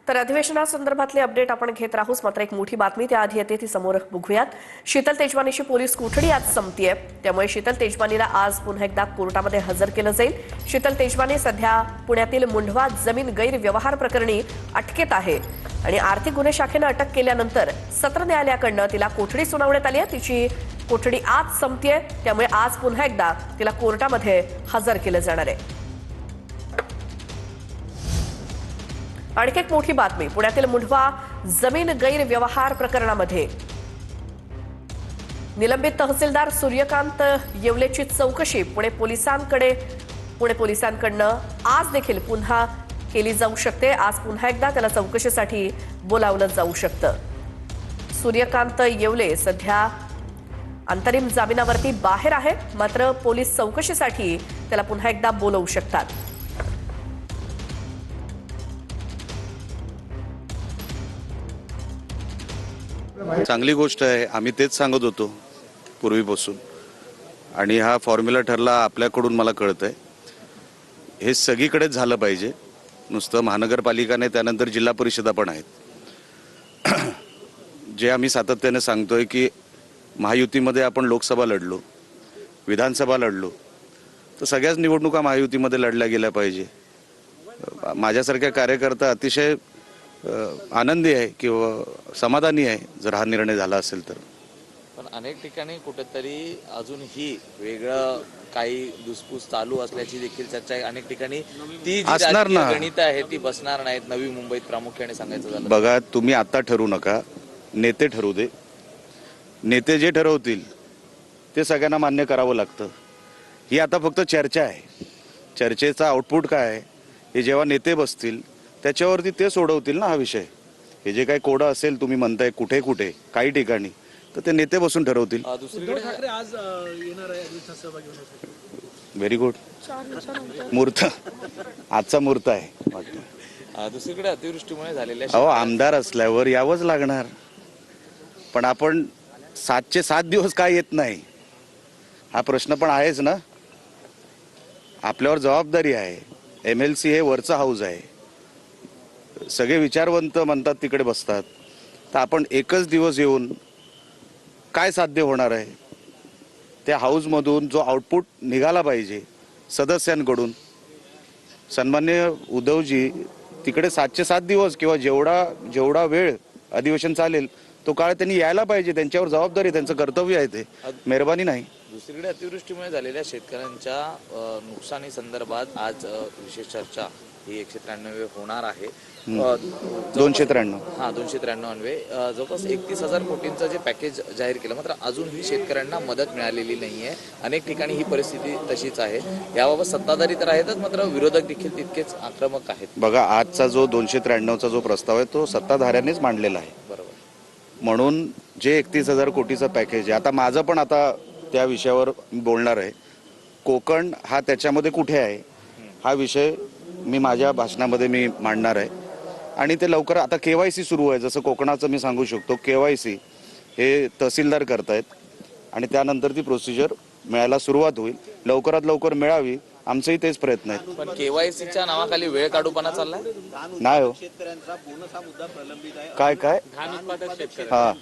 तर अधिवेशनासंदर्भातले अपडेट आपण घेत राहूच, मात्र एक मोठी बातमी त्याआधी येते ती समोर बघूयात। शीतल तेजवानीची पोलीस कोठडी आज संपतीये, त्यामुळे शीतल तेजवानीला आज पुन्हा एकदा कोर्टामध्ये हजर केलं जाईल। शीतल तेजवानी सध्या पुण्यातील मुंढवा जमीन गैरव्यवहार प्रकरणी अटकेत आहे आणि आर्थिक गुन्हे शाखेनं अटक केल्यानंतर सत्र न्यायालयाकडनं तिला कोठडी सुनावण्यात आली आहे। तिची कोठडी आज संपतीये, त्यामुळे आज पुन्हा एकदा तिला कोर्टामध्ये हजर केलं जाणार आहे। आणखी एक मोठी बातमी, पुण्यातील मुंढवा जमीन गैरव्यवहार प्रकरणामध्ये निलंबित तहसीलदार सूर्यकांत येवलेची चौकशी पुणे पोलिसांकडनं आज देखील पुन्हा केली जाऊ शकते। आज पुन्हा एकदा त्याला चौकशीसाठी बोलावलं जाऊ शकतं। सूर्यकांत येवले सध्या अंतरिम जामिनावरती बाहेर आहे, मात्र पोलीस चौकशीसाठी त्याला पुन्हा एकदा बोलवू शकतात। चांगली गोष्ट आहे, आम्ही तेच सांगत होतो पूर्वीपासून आणि हा फॉर्म्युला ठरला आपल्याकडून मला कळतंय। हे सगळीकडेच झालं पाहिजे, नुसतं महानगरपालिकाने त्यानंतर जिल्हा परिषदा पण आहेत। जे आम्ही सातत्याने सांगतोय की महायुतीमध्ये आपण लोकसभा लढलो, विधानसभा लढलो, तर सगळ्याच निवडणुका महायुतीमध्ये लढल्या गेल्या पाहिजे। माझ्यासारख्या कार्यकर्ता अतिशय आनंदी आहे किंवा समाधानी आहे जर हा निर्णय झाला असेल तर। पण अनेक ठिकाणी कुठेतरी अजूनही वेगळं काही धुसफूस चालू असल्याची देखील चर्चा आहे। अनेक ठिकाणी ती जी गणित आहे ती बसणार नाहीत नवी मुंबईत प्रामुख्याने सांगायचं झालं। बघा, तुम्ही आता ठरवू नका, नेते ठरवू दे। नेते जे ठरवतील ते सगळ्यांना मान्य करावं लागतं। ही आता फक्त चर्चा आहे, चर्चेचा आउटपुट काय आहे हे जेव्हा नेते बसतील त्याच्यावरती ते सोडवतील ना हा विषय। हे जे काही कोडं असेल तुम्ही म्हणताय कुठे कुठे काही ठिकाणी, तर ते नेते बसून ठरवतील। ठाकरे आज येणार आहे सहभागी होण्यासाठी। व्हेरी गुड, मुहूर्त आजचा मुहूर्त आहे वाटतं। दुसरीकडे अतिवृष्टीमुळे झालेल्या अहो, आमदार असल्यावर यावंच लागणार, पण आपण 7चे 7 दिवस काय येत नाही हा प्रश्न पण आहेच ना। आपल्यावर जबाबदारी आहे। MLC हे वरचं हाऊस आहे, सगळे विचारवंत म्हणतात तिकडे बसतात, तर आपण एकच दिवस येऊन काय साध्य होणार आहे? त्या हाऊसमधून जो आउटपुट निघाला पाहिजे सदस्यांकडून, सन्माननीय उद्धवजी तिकडे 7चे 7 दिवस किंवा जेवढा वेळ अधिवेशन चालेल तो काळ त्यांनी यायला पाहिजे। त्यांच्यावर जबाबदारी, त्यांचं कर्तव्य आहे, ते मेहरबानी नाही। दुसरीकडे अतिवृष्टीमुळे झालेल्या शेतकऱ्यांच्या नुकसानी संदर्भात आज विशेष चर्चा ही 193 होणार आहे। 293 हा 293 जवळपास 31,000 कोटींचं जे पॅकेज जाहीर केलं, मात्र अजूनही शेतकऱ्यांना मदत मिळालेली नाहीये। अनेक ठिकाणी ही परिस्थिती तशीच आहे। याबाबत सत्ताधारी तर आहेतच, मात्र विरोधक देखील तितकेच आक्रमक आहेत। बघा, आजचा जो 293चा जो प्रस्ताव आहे तो सत्ताधाऱ्यांनीच मांडलेला आहे, बरोबर। म्हणून जे 31,000 कोटीचा पॅकेज आहे, आता माझं पण आता त्या विषयावर बोलणार आहे। कोकण हा त्याच्यामध्ये कुठे आहे हा विषय मी माझ्या भाषणामध्ये मी मांडणार आहे आणि ते लवकर आता KYC सुरू आहे। जसं कोकणाचं मी सांगू शकतो, KYC हे तहसीलदार करतायत आणि त्यानंतर ती प्रोसिजर मिळायला सुरुवात होईल, लवकरात लवकर मिळावी, आमचंही तेच प्रयत्न आहेत। पण KYCच्या नावाखाली वेळ काढूपणा चाललाय नाही हो, शेतकऱ्यांचा बोनस हा मुद्दा प्रलंबित आहे। काय धान उत्पादक शेतकरी हा